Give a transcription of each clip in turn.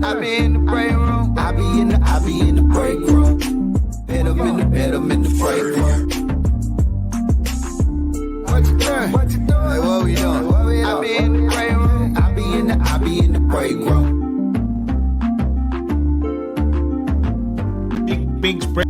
I be in the break room. I be in the break room. Hit 'em in the break room. What you doing? Hey, what we doing? I be in the break room. I be in the break room. Bink's break.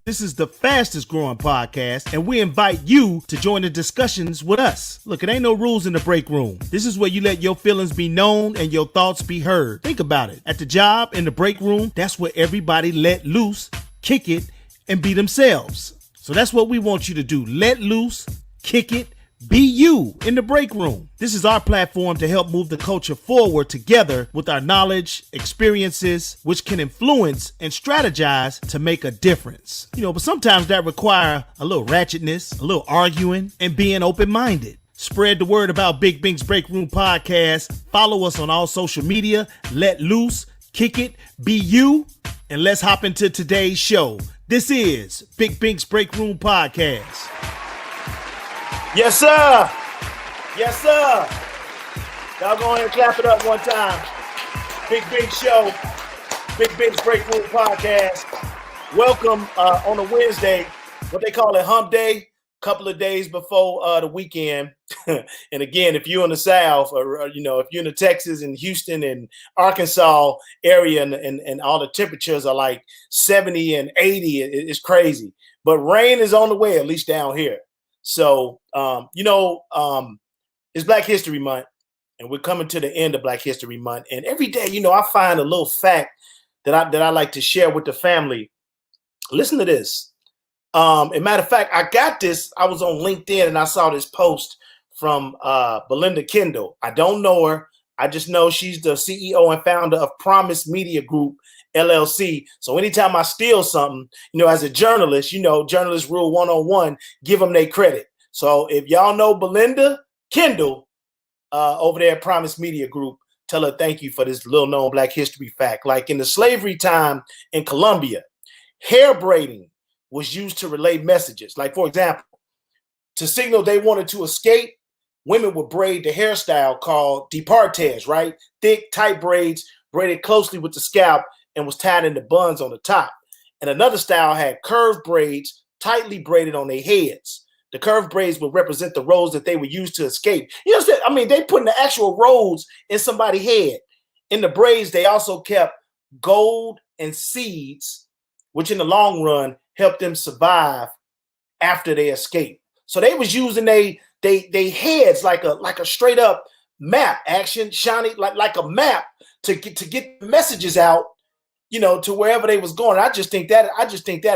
This is the fastest growing podcast, and we invite you to join the discussions with us. Look, it ain't no rules in the break room. This is where you let your feelings be known and your thoughts be heard. Think about it. At the job, in the break room, that's where everybody let loose, kick it, and be themselves. So that's what we want you to do. Let loose, kick it, be you in the break room. This is our platform to help move the culture forward together with our knowledge, experiences, which can influence and strategize to make a difference. But sometimes that require a little ratchetness, a little arguing, and being open-minded. Spread the word about Big Bink's Break Room Podcast. Follow us on all social media. Let loose, kick it, be you, and let's hop into today's show. This is Big Bink's Break Room Podcast. Yes, sir. Yes, sir. Y'all go ahead and clap it up one time. Big show. Big Bink's Break Room Podcast. Welcome on a Wednesday, what they call it, hump day, couple of days before the weekend. And again, if you're in the South or, if you're in the Texas and Houston and Arkansas area and all the temperatures are like 70 and 80, it's crazy. But rain is on the way, at least down here. So, it's Black History Month, and we're coming to the end of Black History Month. And every day, I find a little fact that I like to share with the family. Listen to this. As matter of fact, I got this. I was on LinkedIn and I saw this post from Belinda Kendall. I don't know her. I just know she's the CEO and founder of Promise Media Group, LLC. So anytime I steal something, as a journalist, journalist rule 101, give them their credit. So if y'all know Belinda Kendall over there at Promise Media Group, tell her thank you for this little known Black history fact. Like in the slavery time in Colombia, hair braiding was used to relay messages. Like, for example, to signal they wanted to escape, women would braid the hairstyle called departes, right? Thick, tight braids braided closely with the scalp and was tied into buns on the top. And another style had curved braids tightly braided on their heads. The curved braids would represent the roads that they would use to escape. You understand? I mean, they putting the actual roads in somebody's head. In the braids, they also kept gold and seeds, which in the long run helped them survive after they escaped. So they was using they heads like a straight up map, action, shiny, like a map to get messages out, to wherever they was going. I just think that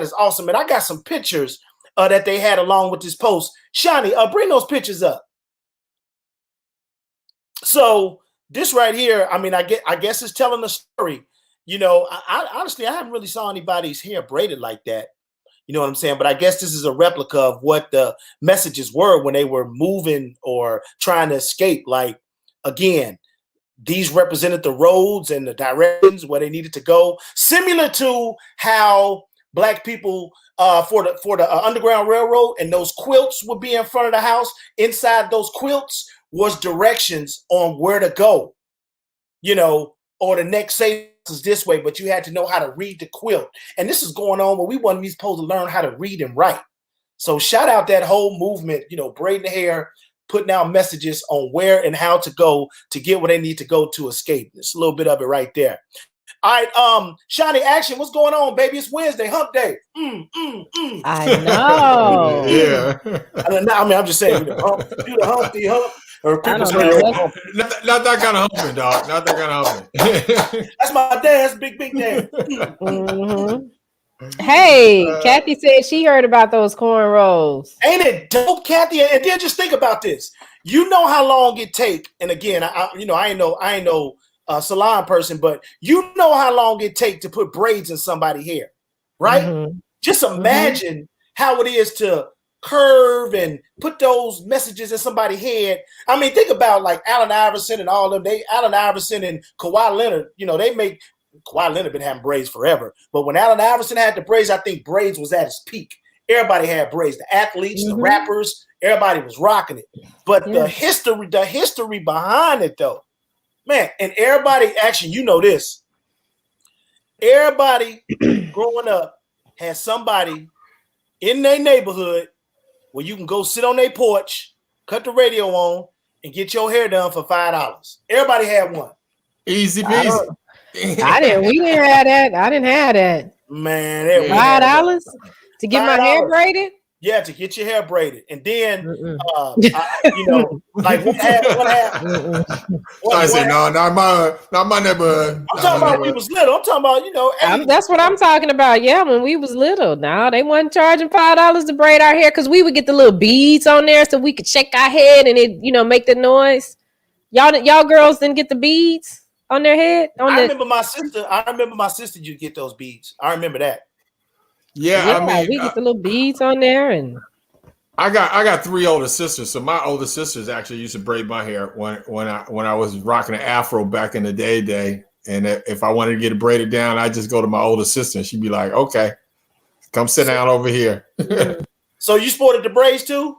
is awesome. And I got some pictures that they had along with this post. Shani, bring those pictures up. So this right here, I mean, I guess it's telling a story. I honestly, I haven't really saw anybody's hair braided like that. You know what I'm saying? But I guess this is a replica of what the messages were when they were moving or trying to escape. Like, again, these represented the roads and the directions where they needed to go, similar to how Black people for the Underground Railroad and those quilts would be in front of the house. Inside those quilts was directions on where to go, or the next say is this way, but you had to know how to read the quilt. And this is going on when we wasn't even supposed to learn how to read and write. So shout out that whole movement, braiding the hair, putting out messages on where and how to go to get where they need to go to escape. There's a little bit of it right there. All right, Shani, action. What's going on, baby? It's Wednesday, hump day. I know. Yeah. I mean, I'm just saying, do the humpty hump. Or people say not that kind of humping, dog. Not that kind of humping. That's my dance, big dance. Mm-hmm. Hey, Kathy said she heard about those cornrows. Ain't it dope, Kathy? And then just think about this. You know how long it take. And again, I ain't no salon person, but you know how long it take to put braids in somebody's hair, right? Mm-hmm. Just imagine how it is to curve and put those messages in somebody's head. I mean, think about like Allen Iverson and all of them. Allen Iverson and Kawhi Leonard, Kawhi Leonard been having braids forever. But when Allen Iverson had the braids, I think braids was at its peak. Everybody had braids. The athletes, the rappers, everybody was rocking it. But the history behind it, though, Man, and everybody, actually, you know this. Everybody growing up has somebody in their neighborhood where you can go sit on their porch, cut the radio on, and get your hair done for $5. Everybody had one. Easy peasy. We didn't have that. I didn't have that. Man, $5 to get my hair braided? Yeah, to get your hair braided. And then, you know, like what happened? I said, no, not my neighborhood. I'm talking about when we was little. I'm talking about, you know. That's what I'm talking about. Yeah, when we was little. No, they wasn't charging $5 to braid our hair because we would get the little beads on there so we could shake our head and it, you know, make the noise. Y'all girls didn't get the beads on their head? I remember my sister used to get those beads. I remember that. Yeah, I mean, we get the little beads on there, and I got 3 older sisters. So my older sisters actually used to braid my hair when I was rocking an afro back in the day. And if I wanted to get it braided down, I just go to my older sister, and she'd be like, "Okay, come sit down over here." So you sported the braids too?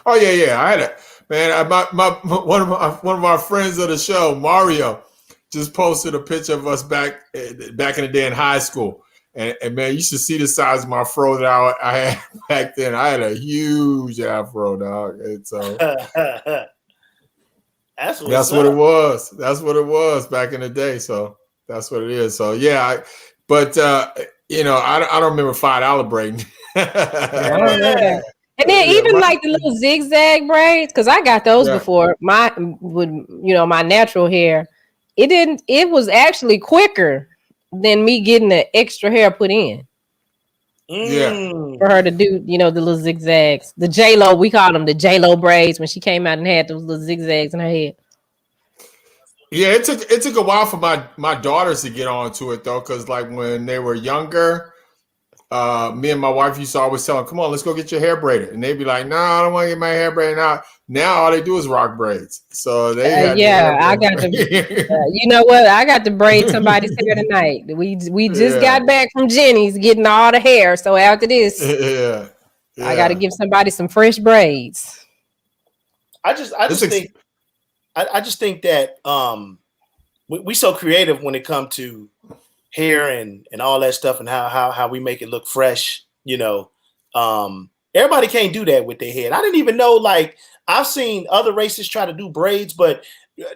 Oh yeah. I had it, man. One of my friends of the show, Mario, just posted a picture of us back in the day in high school. And man, you should see the size of my fro that I had back then. I had a huge afro, dog. And so that's what it was. That's what it was back in the day. So that's what it is. So yeah, but you know, I don't remember $5 braiding. I don't know that. And then even like the little zigzag braids, because I got those before my natural hair. It was actually quicker than me getting the extra hair put in. For her to do, you know, the little zigzags. The J-Lo, we called them the J-Lo braids when she came out and had those little zigzags in her head. Yeah, it took a while for my daughters to get onto it though, because like when they were younger, me and my wife used to always tell them, "Come on, let's go get your hair braided," and they'd be like, "No, I don't want to get my hair braided now." Now all they do is rock braids. So they I got to. You know what? I got to braid somebody's hair tonight. We just got back from Jenny's getting all the hair. So after this, I got to give somebody some fresh braids. I just think that we so creative when it comes to hair and all that stuff and how we make it look fresh. You know, everybody can't do that with their head. I didn't even know, like, I've seen other races try to do braids, but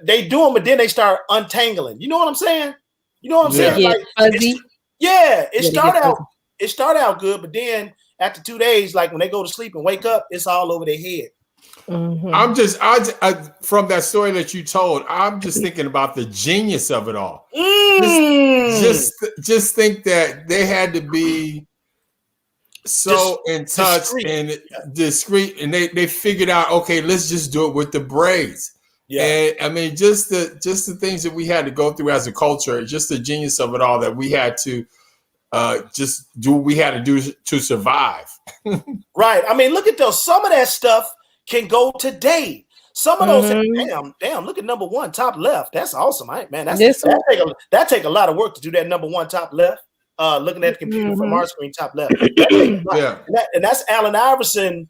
they do them, but then they start untangling. You know what I'm saying? Like, it started out good, but then after 2 days, like when they go to sleep and wake up, it's all over their head. Mm-hmm. I from that story that you told, I'm just thinking about the genius of it all. Just think that they had to be so in touch and discreet, and they figured out, okay, let's just do it with the braids. Yeah, and I mean, just the things that we had to go through as a culture, just the genius of it all that we had to just do what we had to do to survive. Right. I mean, look at those. Some of that stuff can go today. Some of those, damn, look at number 1, top left. That's awesome. That take a lot of work to do that number 1 top left. Looking at the computer from our screen, top left. And that's Allen Iverson.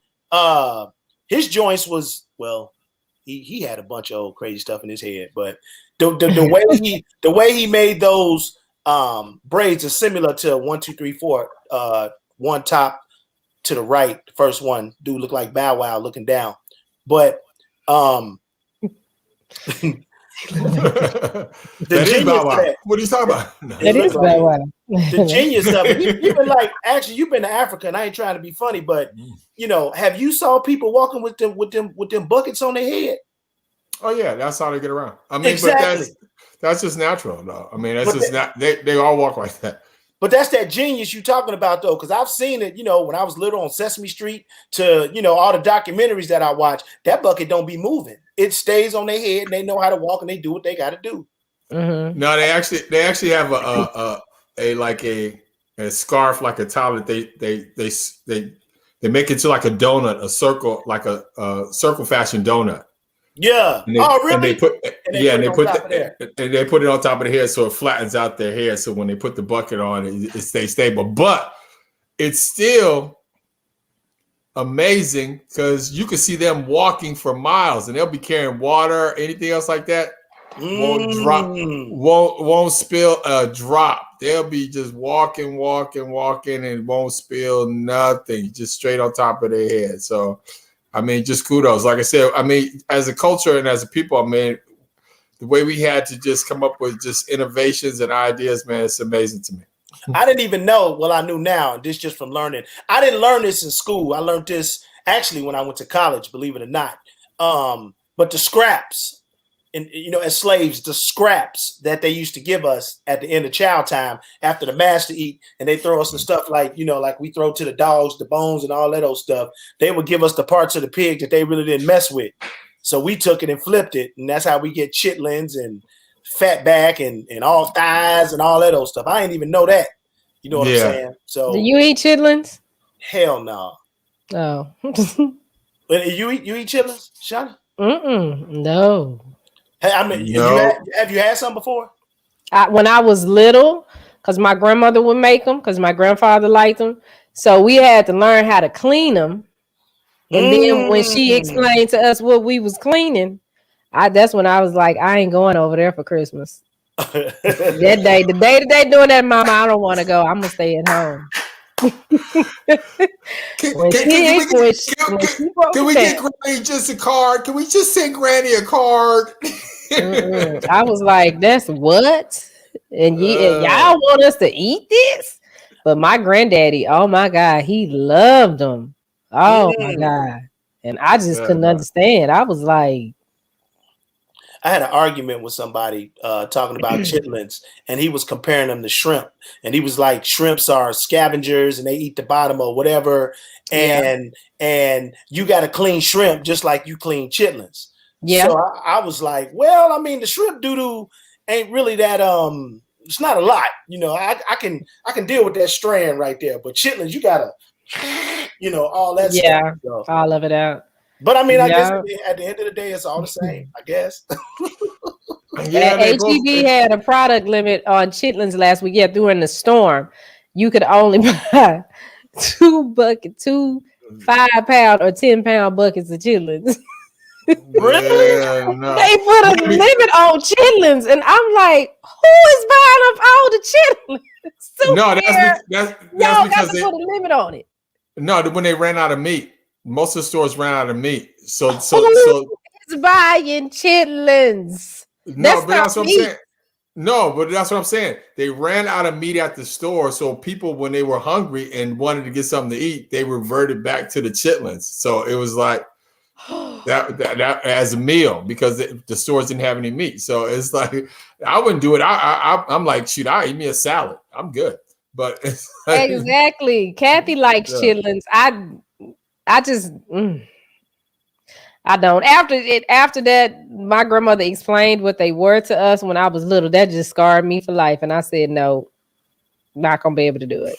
His joints was, well, he had a bunch of old crazy stuff in his head, but the way he made those braids is similar to 1, 2, 3, 4. 1 top to the right, the first one, dude looked like Bow Wow looking down, but that is Bow Wow. What are you talking about? No. That is Bow Wow. The genius of it. You've been to Africa, and I ain't trying to be funny, but you know, have you saw people walking with them buckets on their head? Oh yeah, that's how they get around. I mean, exactly. But that's just natural, though. I mean, that's just not. They all walk like that. But that's that genius you're talking about, though, because I've seen it, you know, when I was little on Sesame Street to, you know, all the documentaries that I watch, that bucket don't be moving. It stays on their head and they know how to walk and they do what they got to do. Mm-hmm. No, they actually have a scarf, like a towel that they make it to like a donut, a circle, like a circle fashion donut. Yeah. Really? And they put it on top of the hair so it flattens out their hair. So when they put the bucket on, it stays stable. But it's still amazing because you can see them walking for miles, and they'll be carrying water, anything else like that. won't spill a drop. They'll be just walking, and won't spill nothing, just straight on top of their head. So, I mean, just kudos. Like I said, I mean, as a culture and as a people, I mean, the way we had to just come up with just innovations and ideas, man, it's amazing to me. I didn't even know. Well, I knew now, and this just from learning. I didn't learn this in school. I learned this actually when I went to college, believe it or not. But the scraps. And as slaves, the scraps that they used to give us at the end of chow time after the master eat, and they throw us some stuff like we throw to the dogs, the bones and all that old stuff. They would give us the parts of the pig that they really didn't mess with. So we took it and flipped it, and that's how we get chitlins and fat back and all thighs and all that old stuff. I didn't even know that. You know what I'm saying? So do you eat chitlins? Hell no. Oh. You eat chitlins, Shauna? No. Hey, I mean, have you had some before? When I was little, because my grandmother would make them, because my grandfather liked them. So we had to learn how to clean them. And then when she explained to us what we was cleaning, that's when I was like, I ain't going over there for Christmas. The day they doing that, Mama, I don't want to go. I'm gonna stay at home. Can we get Granny just a card? Can we just send Granny a card? I was like, that's what? And y'all want us to eat this? But my granddaddy, oh my God, he loved them. Oh my God. And I just couldn't understand. I was like, I had an argument with somebody talking about chitlins, and he was comparing them to shrimp. And he was like, shrimps are scavengers and they eat the bottom or whatever. And you got to clean shrimp just like you clean chitlins. Yeah. So I was like, well, I mean, the shrimp doo-doo ain't really that, it's not a lot. I can deal with that strand right there. But chitlins, you got to, all that stuff. Yeah, all of it out. But I mean, I guess at the end of the day, it's all the same, I guess. HEB had a product limit on chitlins last week. Yeah, during the storm, you could only buy 2 5-pound or 10-pound buckets of chitlins. Really? Yeah, no. They put a limit on chitlins, and I'm like, who is buying up all the chitlins? No, that's because they put a limit on it. No, when they ran out of meat. Most of the stores ran out of meat. So it's buying chitlins. No, but that's what I'm saying. No, but that's what I'm saying. They ran out of meat at the store. So people, when they were hungry and wanted to get something to eat, they reverted back to the chitlins. So it was like that as a meal because the stores didn't have any meat. So it's like I wouldn't do it. I'm like, shoot, I'll eat me a salad. I'm good. But it's like, exactly. Kathy likes chitlins. I just I don't. After that, my grandmother explained what they were to us when I was little. That just scarred me for life. And I said, no, not gonna be able to do it.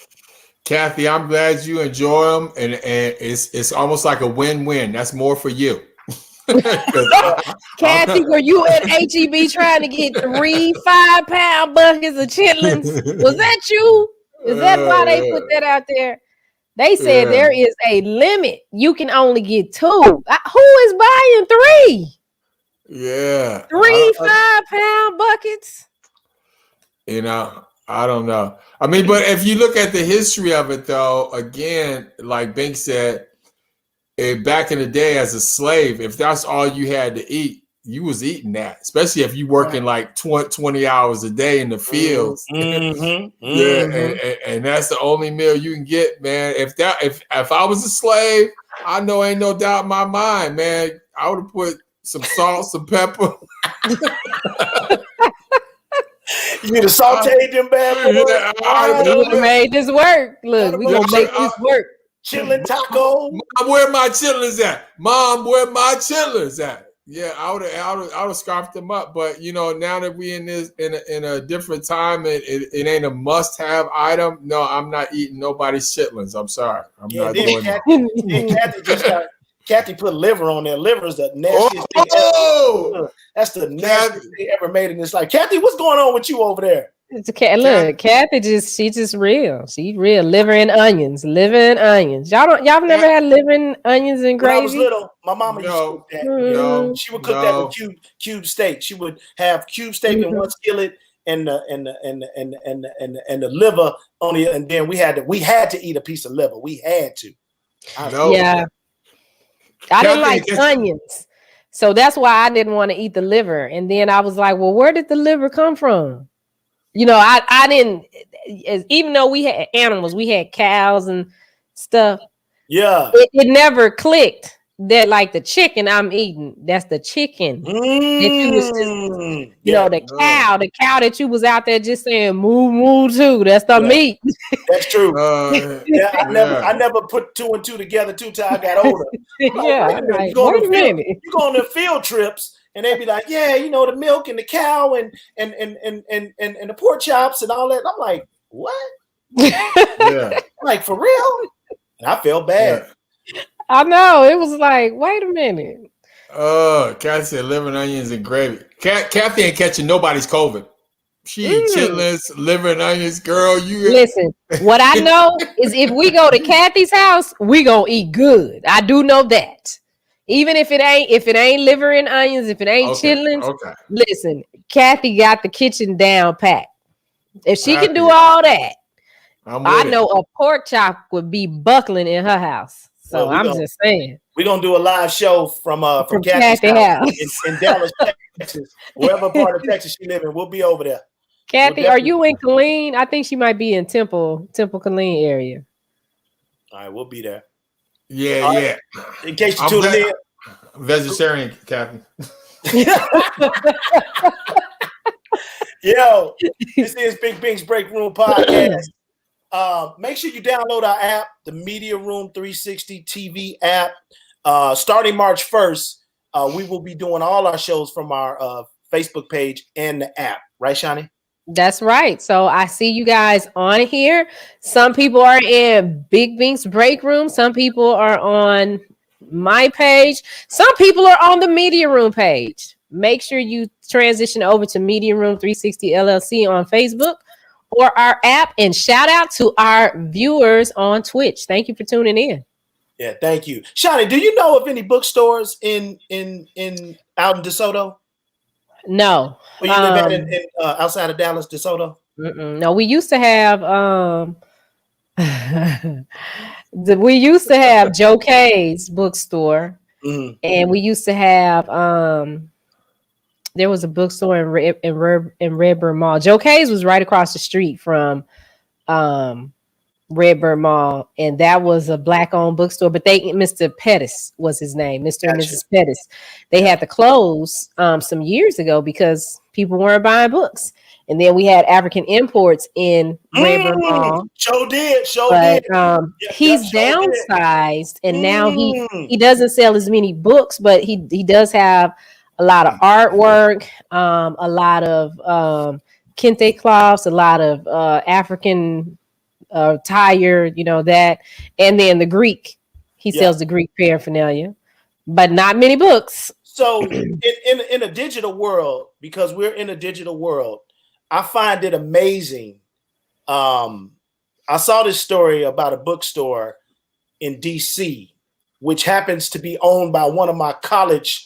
Kathy, I'm glad you enjoy them, and it's almost like a win-win. That's more for you. Kathy, were you at HEB trying to get 3 5-pound buckets of chitlins? Was that you? Is that why they put that out there? They said there is a limit. You can only get 2. Who is buying 3? Yeah. 3 5-pound buckets. I don't know. I mean, but if you look at the history of it, though, again, like Bink said, back in the day as a slave, if that's all you had to eat, you was eating that, especially if you working like 20 hours a day in the fields. And that's the only meal you can get, man. If I was a slave, I know ain't no doubt in my mind, man. I would have put some salt, some pepper. You need to saute them bad boys. We would have made this work. Look, we gonna make this work. Chitlin taco. Mom, where my chitlins at? Mom, where my chitlins at? Yeah, I would have scarfed them up, but now that we in a different time, it ain't a must-have item. No, I'm not eating nobody's chitlins. I'm sorry, I'm not doing that. Kathy put liver on there. Liver is the nastiest thing ever. That's the nastiest thing ever made in this life. Kathy, what's going on with you over there? It's okay. Look, Kathy she just real. She real. Liver and onions. Liver and onions. Y'all never had liver and onions and gravy? When I was little, my mama used to cook that. Mm-hmm. She would cook that with cube steak. She would have cube steak in one skillet and the liver on it, and then we had to eat a piece of liver. We had to. I didn't like onions. So that's why I didn't want to eat the liver. And then I was like, well, where did the liver come from? You know, I didn't, even though we had animals, we had cows and stuff. Yeah. It never clicked that like the chicken I'm eating, that's the chicken. That you was just, you know, the cow that you was out there just saying moo moo too. That's the meat. That's true. I never put two and two together till I got older. You go on the field trips and they'd be like, yeah, you know, the milk and the cow and the pork chops and all that. And I'm like, what? Like, for real? And I felt bad. I know. It was like, wait a minute. Kathy said liver and onions and gravy. Kathy ain't catching nobody's COVID. She eat chitlins, liver and onions, girl. Listen, what I know is if we go to Kathy's house, we gonna eat good. I do know that. Even if it ain't liver and onions, if it ain't chitlins, listen, Kathy got the kitchen down packed. If she can do all that, I know a pork chop would be buckling in her house. So I'm just saying. We're going to do a live show from Kathy's house in Dallas, Texas. Wherever part of Texas she lives in, we'll be over there. Kathy, are you in Killeen? I think she might be in Temple, Killeen area. All right, we'll be there. Yeah. In case you tune in. Vegetarian, Kathy. Yo, this is Bink's Break Room Podcast. Make sure you download our app, the Media Room 360 TV app. Starting March 1st, we will be doing all our shows from our Facebook page and the app. Right, Shani? That's right. So I see you guys on here. Some people are in Big Bink's Break Room. Some people are on my page. Some people are on the Media Room page. Make sure you transition over to Media Room 360 LLC on Facebook or our app, and shout out to our viewers on Twitch. Thank you for tuning in. Yeah, thank you. Shani, do you know of any bookstores in out in DeSoto? No. Where you live in outside of Dallas, DeSoto? No, we used to have Joe K's bookstore, and we used to have there was a bookstore in Redbird Mall. Joe K's was right across the street from Redbird Mall, and that was a black-owned bookstore. But Mr. Pettis was his name, Mr. and Mrs. Pettis. They had to close some years ago because people weren't buying books. And then we had African Imports in Redbird Mall. Sure did. He's downsized, and now he doesn't sell as many books, but he does have a lot of artwork, a lot of kente cloths, a lot of African tire, you know, that, and then the Greek. He sells the Greek paraphernalia, but not many books. So in a digital world, because we're in a digital world, I find it amazing. I saw this story about a bookstore in DC, which happens to be owned by one of my college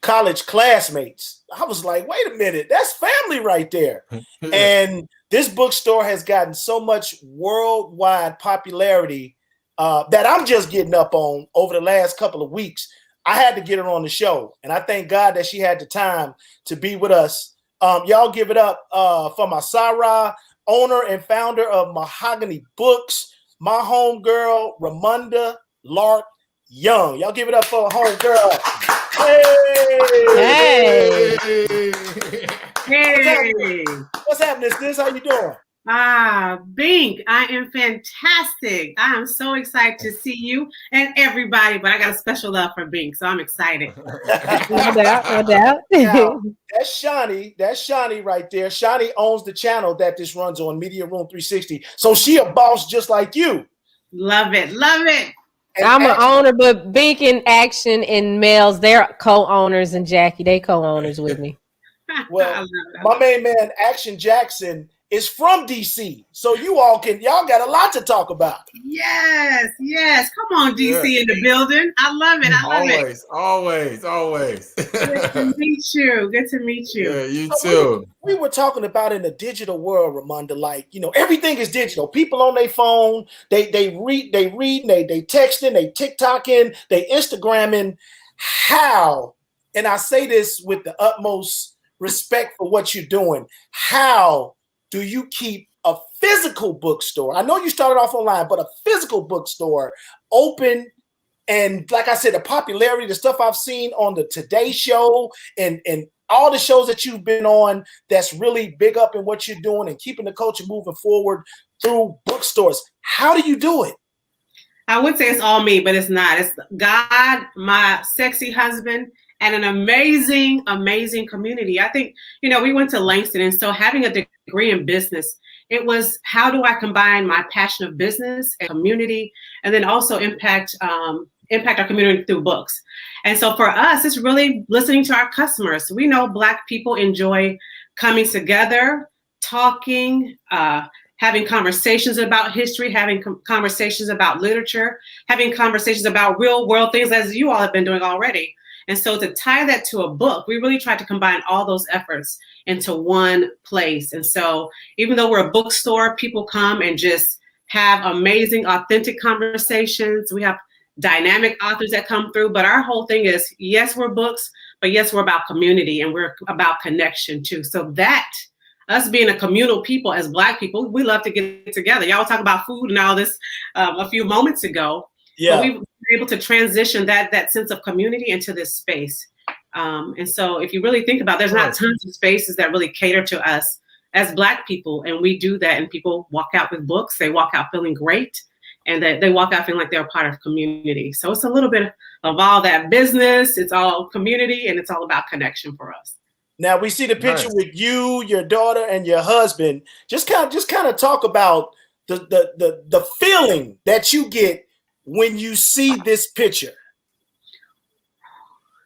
classmates. I was like, wait a minute, that's family right there. And this bookstore has gotten so much worldwide popularity that I'm just getting up on over the last couple of weeks. I had to get her on the show, and I thank God that she had the time to be with us. Y'all give it up for my Sarah, owner and founder of MahoganyBooks, my homegirl, Ramunda Lark Young. Y'all give it up for a homegirl. Hey! What's happening, sis? How you doing? Bink, I am fantastic. I am so excited to see you and everybody, but I got a special love for Bink, so I'm excited. No doubt. Now, that's Shani right there. Shani owns the channel that this runs on, Media Room 360. So she a boss just like you. Love it. I'm an owner, but Bink and Action and Mel's, they're co-owners, and Jackie, they co-owners with me. Well, my main man, Action Jackson, is from DC, so y'all got a lot to talk about. Yes. Come on, DC in the building. I love it. Always. Good to meet you. Yeah, you too. We were talking about in the digital world, Ramunda, like, everything is digital. People on their phone, they reading, they texting, they TikToking, they Instagramming. How, and I say this with the utmost respect for what you're doing, how do you keep a physical bookstore? I know you started off online, but a physical bookstore open. And like I said, the popularity, the stuff I've seen on the Today Show and all the shows that you've been on, that's really big up in what you're doing and keeping the culture moving forward through bookstores. How do you do it? I would say it's all me, but it's not. It's God, my sexy husband, and an amazing, amazing community. I think, we went to Langston, and so having a degree in business, it was, how do I combine my passion of business and community, and then also impact our community through books. And so for us, it's really listening to our customers. We know Black people enjoy coming together, talking, having conversations about history, having conversations about literature, having conversations about real world things, as you all have been doing already. And so to tie that to a book, we really tried to combine all those efforts into one place. And so even though we're a bookstore, people come and just have amazing, authentic conversations. We have dynamic authors that come through, but our whole thing is, yes, we're books, but yes, we're about community and we're about connection too. So that, us being a communal people as Black people, we love to get together. Y'all talk about food and all this a few moments ago. Yeah. But we were able to transition that sense of community into this space. And so if you really think about it, there's not tons of spaces that really cater to us as Black people. And we do that, and people walk out with books. They walk out feeling great, and that they walk out feeling like they're a part of community. So it's a little bit of all that business. It's all community, and it's all about connection for us. Now we see the picture with you, your daughter, and your husband. Just kind of talk about the feeling that you get when you see this picture.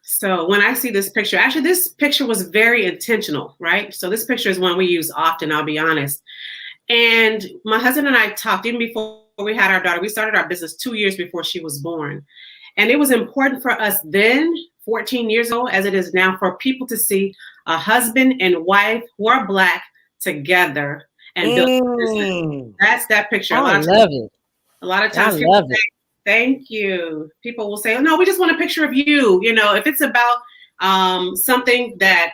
So when I see this picture, actually this picture was very intentional, right? So this picture is one we use often, I'll be honest. And my husband and I talked even before we had our daughter. We started our business 2 years before she was born. And it was important for us then, 14 years ago, as it is now, for people to see a husband and wife who are Black together and build a business. That's that picture. I love it. A lot of times people say, thank you. People will say, oh, no, we just want a picture of you. If it's about something that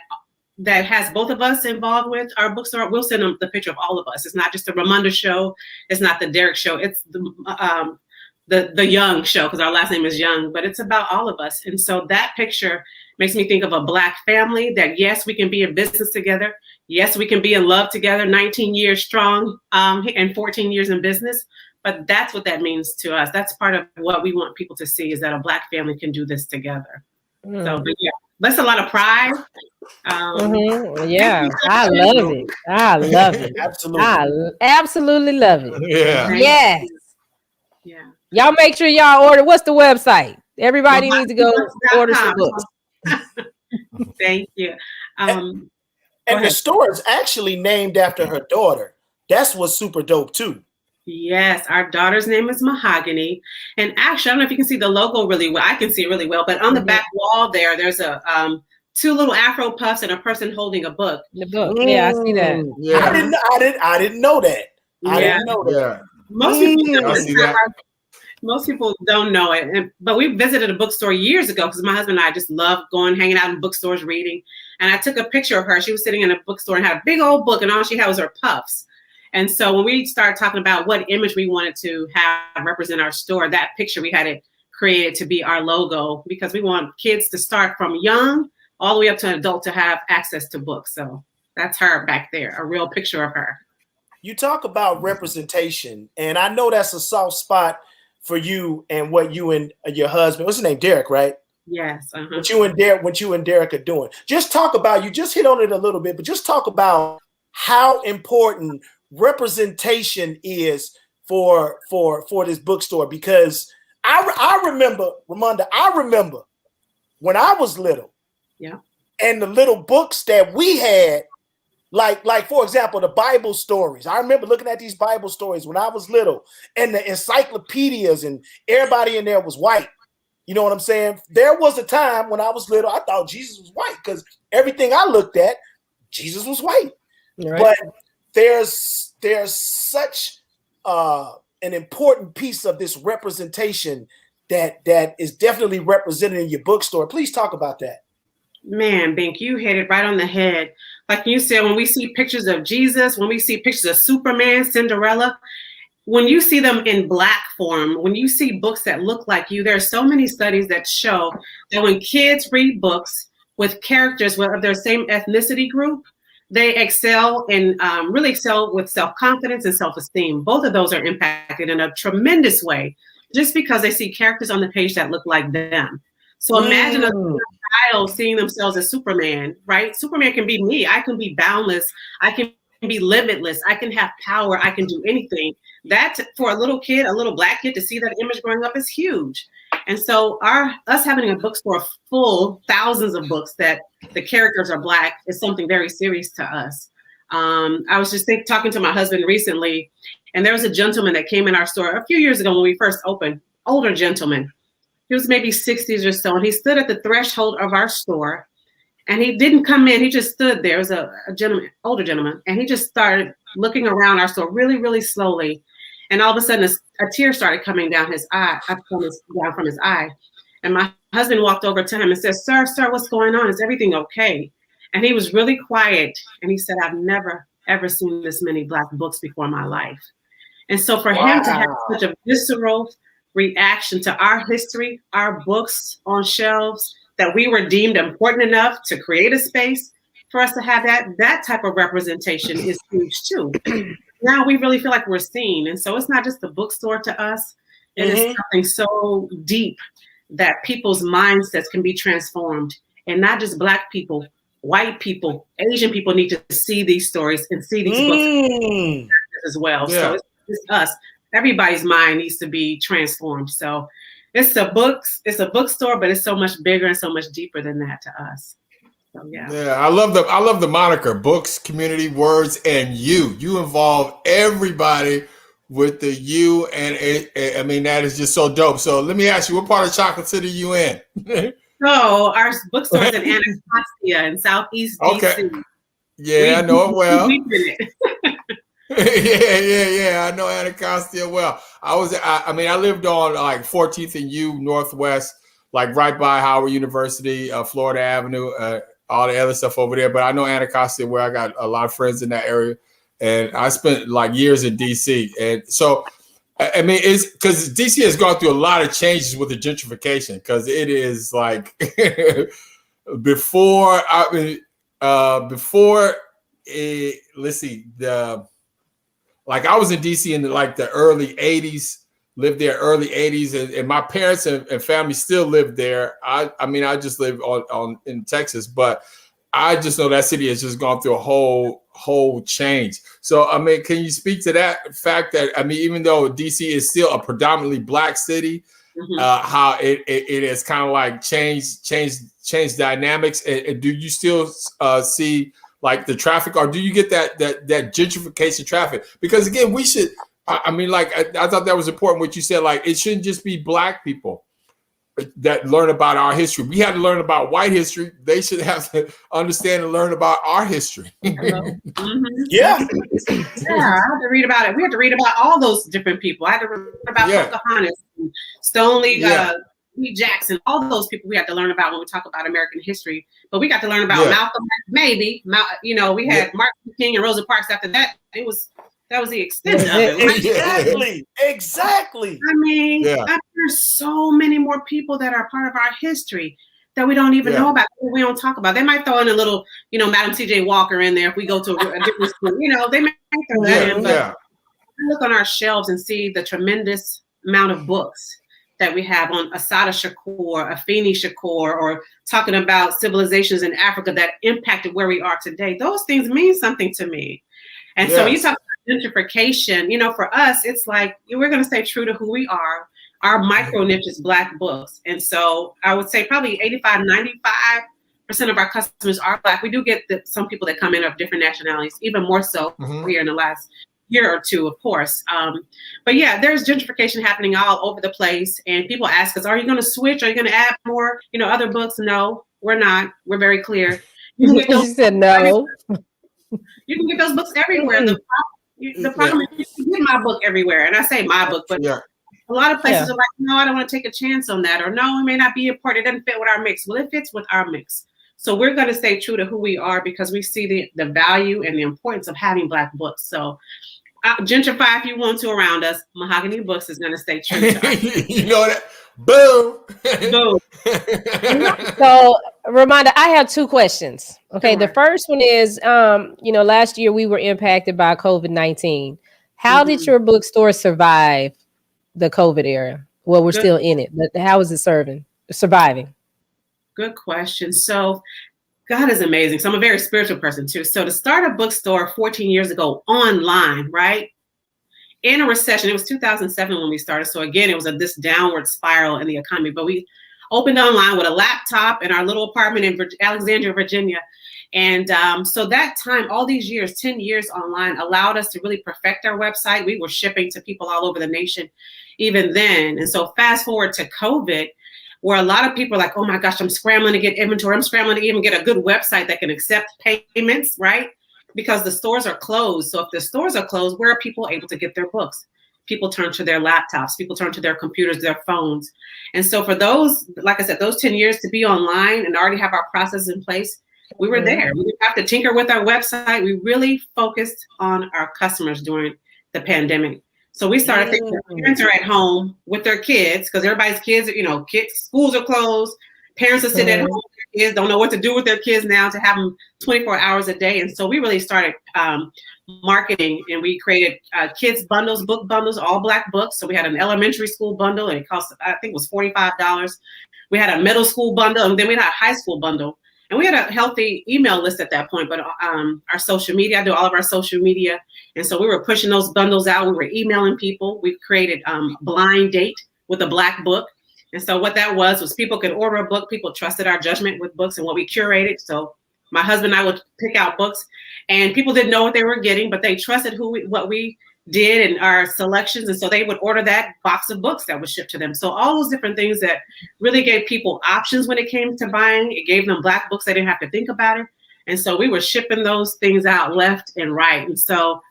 has both of us involved with our bookstore, we'll send them the picture of all of us. It's not just the Ramunda show. It's not the Derek show. It's the Young show, because our last name is Young, but it's about all of us. And so that picture makes me think of a Black family that, yes, we can be in business together. Yes, we can be in love together, 19 years strong and 14 years in business. But that's what that means to us. That's part of what we want people to see, is that a Black family can do this together. So, but yeah, that's a lot of pride. Yeah, I love it. I love it. Absolutely. I absolutely love it. Yeah. Yes. Yeah. Y'all make sure y'all order. What's the website? Everybody needs to go order some books. Thank you. And the store is actually named after her daughter. That's what's super dope too. Yes, our daughter's name is Mahogany. And actually, I don't know if you can see the logo really well. I can see it really well, but on the back wall there's a two little Afro puffs and a person holding a book. The book. Yeah, I see that. Yeah. I didn't know that. I didn't know that. Most people don't know it. But we visited a bookstore years ago, because my husband and I just love hanging out in bookstores, reading. And I took a picture of her. She was sitting in a bookstore and had a big old book, and all she had was her puffs. And so when we started talking about what image we wanted to have represent our store, that picture, we had it created to be our logo, because we want kids to start from young all the way up to an adult to have access to books. So that's her back there, a real picture of her. You talk about representation, and I know that's a soft spot for you and what you and your husband, what's his name, Derek, right? Yes. What you and Derek are doing. Just talk about, you just hit on it a little bit, but just talk about how important representation is for this bookstore, because I remember, Ramunda, when I was little, and the little books that we had, like for example, the Bible stories. I remember looking at these Bible stories when I was little, and the encyclopedias, and everybody in there was white. You know what I'm saying? There was a time when I was little, I thought Jesus was white because everything I looked at, Jesus was white. Right. But there's such an important piece of this representation that is definitely represented in your bookstore. Please talk about that. Man, Bink, you hit it right on the head. Like you said, when we see pictures of Jesus, when we see pictures of Superman, Cinderella, when you see them in Black form, when you see books that look like you, there are so many studies that show that when kids read books with characters of their same ethnicity group, they excel and really excel with self-confidence and self-esteem. Both of those are impacted in a tremendous way just because they see characters on the page that look like them. So imagine a child seeing themselves as Superman, right? Superman can be me. I can be boundless. I can be limitless. I can have power. I can do anything. That for a little kid, a little Black kid, to see that image growing up is huge. And so us having a bookstore full, thousands of books that the characters are Black is something very serious to us. I was just talking to my husband recently, and there was a gentleman that came in our store a few years ago when we first opened, older gentleman. He was maybe 60s or so, and he stood at the threshold of our store, and he didn't come in. He just stood there. It was a gentleman, older gentleman, and he just started looking around our store really, really slowly. And all of a sudden, a tear started coming down his eye, down from his eye. And my husband walked over to him and said, "Sir, what's going on? Is everything okay?" And he was really quiet, and he said, "I've never, ever seen this many Black books before in my life." And so for him to have such a visceral reaction to our history, our books on shelves, that we were deemed important enough to create a space for us to have that type of representation is huge too. Now we really feel like we're seen. And so it's not just a bookstore to us. It is something so deep that people's mindsets can be transformed. And not just Black people, white people, Asian people need to see these stories and see these books as well. Yeah. So it's us. Everybody's mind needs to be transformed. So it's a bookstore, but it's so much bigger and so much deeper than that to us. So, yeah. I love the moniker, books, community, words, and you. You involve everybody with the you, and I mean that is just so dope. So let me ask you, what part of Chocolate City you in? So our bookstore is in Anacostia in Southeast DC. Yeah, I know it well. Yeah. I know Anacostia well. I lived on like 14th and U Northwest, like right by Howard University, Florida Avenue, all the other stuff over there. But I know Anacostia well. I got a lot of friends in that area, and I spent like years in DC. And so, I mean, it's because DC has gone through a lot of changes with the gentrification. Because it is like let's see, like I was in DC in the early 80s, lived there early 80s, and my parents and family still live there. I just live in Texas, but I just know that city has just gone through a whole change. So, I mean, can you speak to that fact that, I mean, even though DC is still a predominantly Black city, how it has kind of like changed dynamics, and do you still see like the traffic, or do you get that gentrification traffic? Because again, we should, I mean, like I thought that was important what you said, like it shouldn't just be Black people that learn about our history. We had to learn about white history. They should have to understand and learn about our history. Yeah, I had to read about it. We had to read about all those different people. I had to read about Pocahontas, and Stoneleigh, Lee Jackson, all those people we had to learn about when we talk about American history. But we got to learn about Malcolm X, maybe. We had Martin Luther King and Rosa Parks. After that, that was the extent of it. Exactly. I mean, there's so many more people that are part of our history that we don't even know about. We don't talk about. They might throw in a little, Madam C.J. Walker in there if we go to a different school. They might throw that in. But look on our shelves and see the tremendous amount of books that we have on Assata Shakur, Afeni Shakur, or talking about civilizations in Africa that impacted where we are today. Those things mean something to me. And so when you talk about gentrification, for us, it's like we're going to stay true to who we are. Our micro niche is Black books. And so I would say probably 85, of our customers are Black. We do get some people that come in of different nationalities, even more so here in the last year or two, of course. But yeah, there's gentrification happening all over the place. And people ask us, are you going to switch? Are you going to add more, other books? No, we're not. We're very clear. You said no. You can get those books everywhere. The problem is you can get my book everywhere. And I say my book, but a lot of places are like, no, I don't want to take a chance on that. Or no, it may not be important. It doesn't fit with our mix. Well, it fits with our mix. So we're going to stay true to who we are because we see the value and the importance of having Black books. So gentrify if you want to around us. Mahogany Books is going to stay true to us. You know that? Boom. Boom. So, Ramunda, I have two questions. Okay, the first one is, last year we were impacted by COVID-19. How did your bookstore survive the COVID era? Well, we're still in it, but how is it surviving? Good question. So God is amazing. So I'm a very spiritual person too. So to start a bookstore 14 years ago online, right? In a recession, it was 2007 when we started. So again, it was this downward spiral in the economy, but we opened online with a laptop in our little apartment in Alexandria, Virginia. And so that time, all these years, 10 years online allowed us to really perfect our website. We were shipping to people all over the nation even then. And so fast forward to COVID, where a lot of people are like, oh my gosh, I'm scrambling to get inventory. I'm scrambling to even get a good website that can accept payments, right? Because the stores are closed. So if the stores are closed, where are people able to get their books? People turn to their laptops, people turn to their computers, their phones. And so for those, like I said, those 10 years to be online and already have our process in place, we were there. We didn't have to tinker with our website. We really focused on our customers during the pandemic. So we started thinking parents are at home with their kids because everybody's kids, schools are closed. Parents are sitting at home with their kids, don't know what to do with their kids now to have them 24 hours a day. And so we really started marketing, and we created kids bundles, book bundles, all Black books. So we had an elementary school bundle, and it cost, I think it was $45. We had a middle school bundle, and then we had a high school bundle. And we had a healthy email list at that point, but our social media, I do all of our social media. And so we were pushing those bundles out. We were emailing people. We created blind date with a Black book. And so what that was people could order a book. People trusted our judgment with books and what we curated. So my husband and I would pick out books, and people didn't know what they were getting, but they trusted what we did and our selections. And so they would order that box of books that was shipped to them. So all those different things that really gave people options when it came to buying. It gave them Black books. They didn't have to think about it. And so we were shipping those things out left and right. And so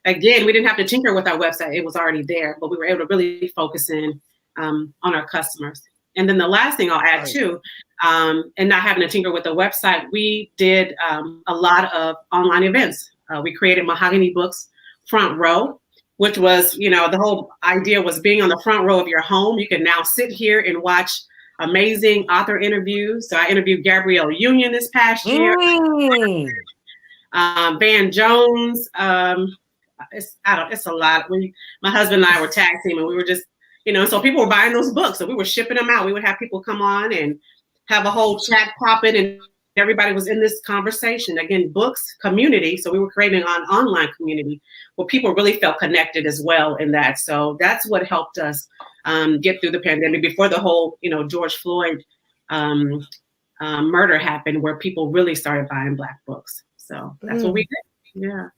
again, we didn't have to tinker with our website. It was already there, but we were able to really focus in on our customers. And then the last thing I'll add too, and not having to tinker with the website, we did a lot of online events. We created MahoganyBooks Front Row, which was, the whole idea was being on the front row of your home. You can now sit here and watch amazing author interviews. So I interviewed Gabrielle Union this past year, Van Jones. It's a lot. My husband and I were tag teaming. We were just, so people were buying those books. So we were shipping them out. We would have people come on and have a whole chat popping, and everybody was in this conversation. Again, books, community. So we were creating an online community where people really felt connected as well in that. So that's what helped us get through the pandemic before the whole, George Floyd murder happened, where people really started buying Black books. So that's what we did. Yeah.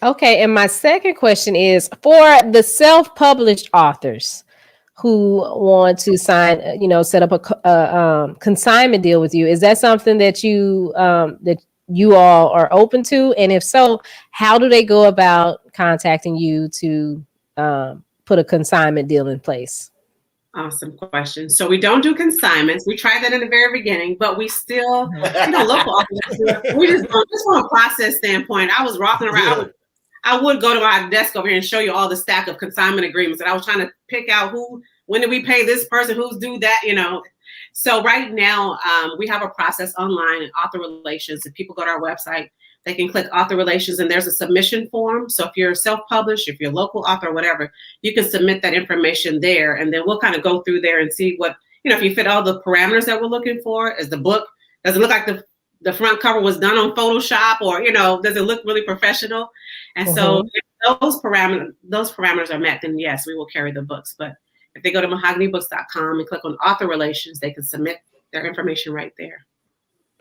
Okay. And my second question is for the self-published authors who want to sign, set up a consignment deal with you. Is that something that you all are open to? And if so, how do they go about contacting you to put a consignment deal in place? Awesome question. So we don't do consignments. We tried that in the very beginning, but we still, local authors, we just from a process standpoint, I was rocking around. Yeah. I would go to my desk over here and show you all the stack of consignment agreements. And I was trying to pick out when did we pay this person, who's due that, So right now we have a process online in author relations. If people go to our website, they can click author relations and there's a submission form. So if you're self-published, if you're a local author, whatever, you can submit that information there. And then we'll kind of go through there and see what, if you fit all the parameters that we're looking for. Is the book, does it look like the front cover was done on Photoshop, or, does it look really professional? And so if those parameters are met, then yes, we will carry the books. But if they go to MahoganyBooks.com and click on author relations, they can submit their information right there.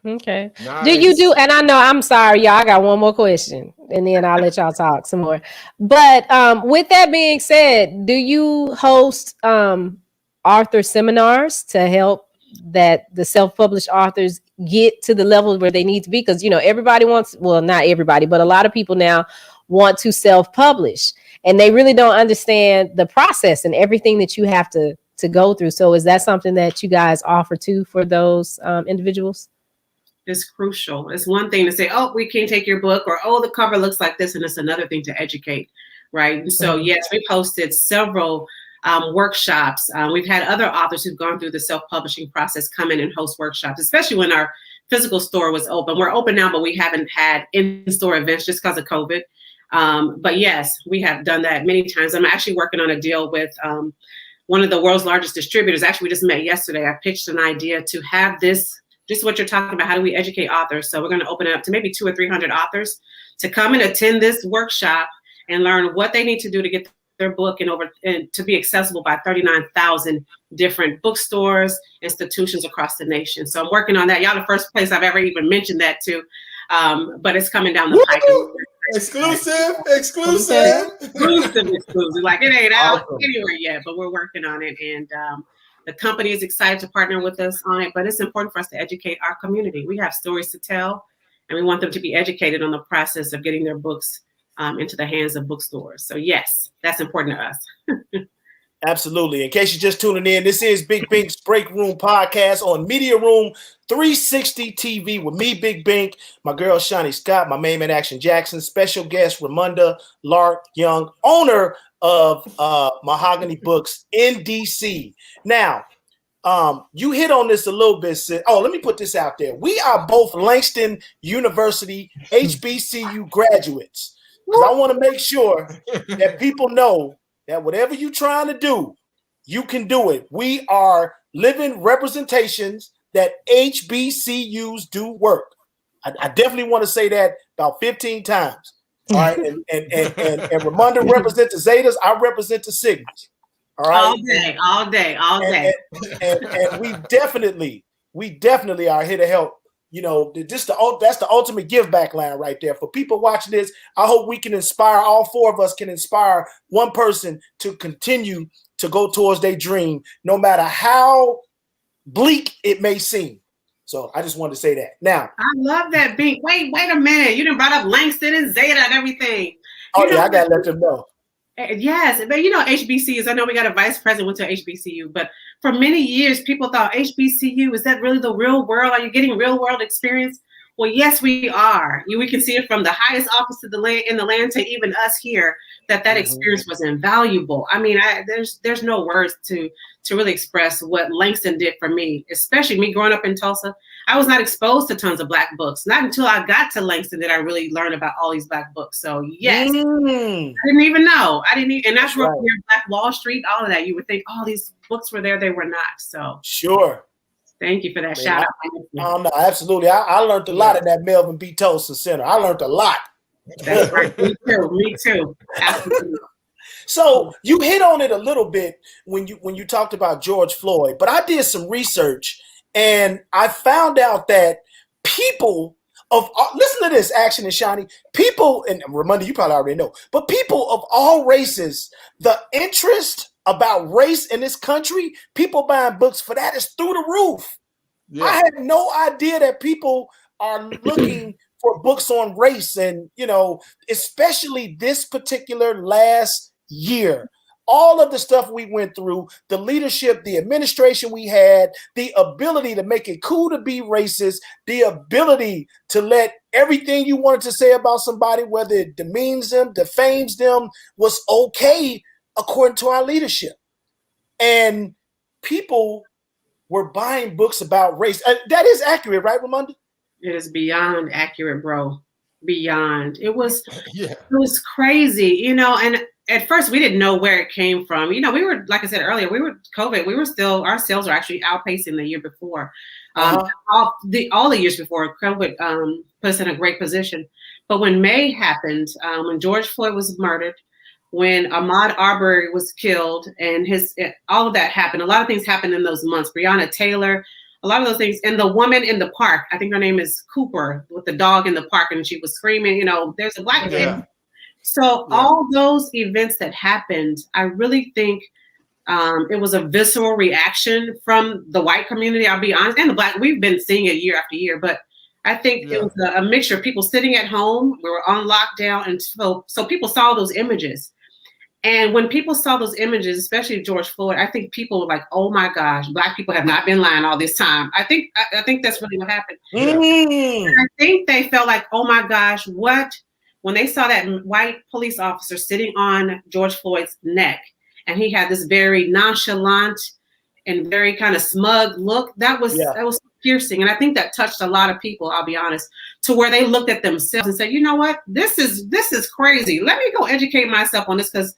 Okay. Nice. Do you do, and I know, I'm sorry, y'all, I got one more question and then I'll let y'all talk some more. But with that being said, do you host author seminars to help that the self-published authors get to the level where they need to be? Because, you know, everybody wants, well, not everybody, but a lot of people now want to self-publish and they really don't understand the process and everything that you have to go through. So is that something that you guys offer too for those individuals? Is crucial. It's one thing to say, oh, we can't take your book, or oh, the cover looks like this, and it's another thing to educate, right? And so yes, we've hosted several workshops. We've had other authors who've gone through the self-publishing process come in and host workshops, especially when our physical store was open. We're open now, but we haven't had in-store events just because of COVID. But yes, we have done that many times. I'm actually working on a deal with one of the world's largest distributors. Actually, we just met yesterday. I pitched an idea to have this, just what you're talking about, how do we educate authors? So we're going to open it up to maybe 200 or 300 authors to come and attend this workshop and learn what they need to do to get their book and to be accessible by 39,000 different bookstores, institutions across the nation. So I'm working on that. Y'all the first place I've ever even mentioned that to, but it's coming down the pipe. Exclusive. Like it ain't out anywhere yet, but we're working on it. And the company is excited to partner with us on it, but it's important for us to educate our community. We have stories to tell, and we want them to be educated on the process of getting their books into the hands of bookstores. So yes, that's important to us. Absolutely. In case you're just tuning in, this is Big Bink's Break Room Podcast on Media Room 360 TV with me, Big Bink, my girl Shani Scott, my main man Action Jackson, special guest Ramunda Lark Young, owner of MahoganyBooks in DC. Now, you hit on this a little bit, Sid. Oh, let me put this out there. We are both Langston University HBCU graduates. Because I want to make sure that people know that whatever you're trying to do, you can do it. We are living representations that HBCUs do work. I definitely want to say that about 15 times. All right. And Ramunda represents the Zetas. I represent the Sigmas. All right. All day. And we definitely are here to help. You know, that's the ultimate give back line right there. For people watching this, I hope we can inspire, all four of us can inspire one person to continue to go towards their dream, no matter how bleak it may seem. So I just wanted to say that. Now, I love that, Bink. Wait a minute. You done brought up Langston and Zeta and everything. I gotta let them know. Yes, but you know, HBCUs, I know we got a vice president went to HBCU, but for many years, people thought HBCU, is that really the real world? Are you getting real world experience? Well, yes, we are. We can see it from the highest office in the land to even us here, that experience was invaluable. I mean, there's no words to really express what Langston did for me, especially me growing up in Tulsa. I was not exposed to tons of Black books. Not until I got to Langston did I really learn about all these Black books. So yes, I didn't even know. And that's where Black Wall Street, all of that. You would think, oh, these books were there. They were not. So sure. Thank you for that shout out. No, absolutely. I learned a lot in that Melvin B. Tulsa Center. I learned a lot. That's right. Me too. Absolutely. So you hit on it a little bit when you talked about George Floyd, but I did some research and I found out that people of listen to this, Action and Shani, people, and Ramunda, you probably already know, but people of all races, the interest about race in this country, people buying books for that is through the roof. Yeah. I had no idea that people are looking for books on race, and you know, especially this particular last year, all of the stuff we went through, the leadership, the administration we had, the ability to make it cool to be racist, the ability to let everything you wanted to say about somebody, whether it demeans them, defames them, was okay according to our leadership. And people were buying books about race. That is accurate, right, Ramunda? It is beyond accurate, bro. Beyond. It was crazy, you know, and at first we didn't know where it came from. You know, we were, like I said earlier, we were COVID. We were still, our sales were actually outpacing the year before. All the years before COVID put us in a great position. But when May happened, when George Floyd was murdered, when Ahmaud Arbery was killed, and all of that happened. A lot of things happened in those months. Breonna Taylor, a lot of those things. And the woman in the park, I think her name is Cooper, with the dog in the park, and she was screaming, there's a black kid. So all those events that happened, I really think it was a visceral reaction from the white community, I'll be honest, and the black. We've been seeing it year after year, but I think it was a mixture of people sitting at home. We were on lockdown, and so people saw those images. And when people saw those images, especially George Floyd, I think people were like, "Oh my gosh, black people have not been lying all this time." I think that's really what happened. And I think they felt like, "Oh my gosh, what?" When they saw that white police officer sitting on George Floyd's neck, and he had this very nonchalant and very kind of smug look, that was piercing. And I think that touched a lot of people, I'll be honest, to where they looked at themselves and said, "You know what? This is crazy. Let me go educate myself on this," because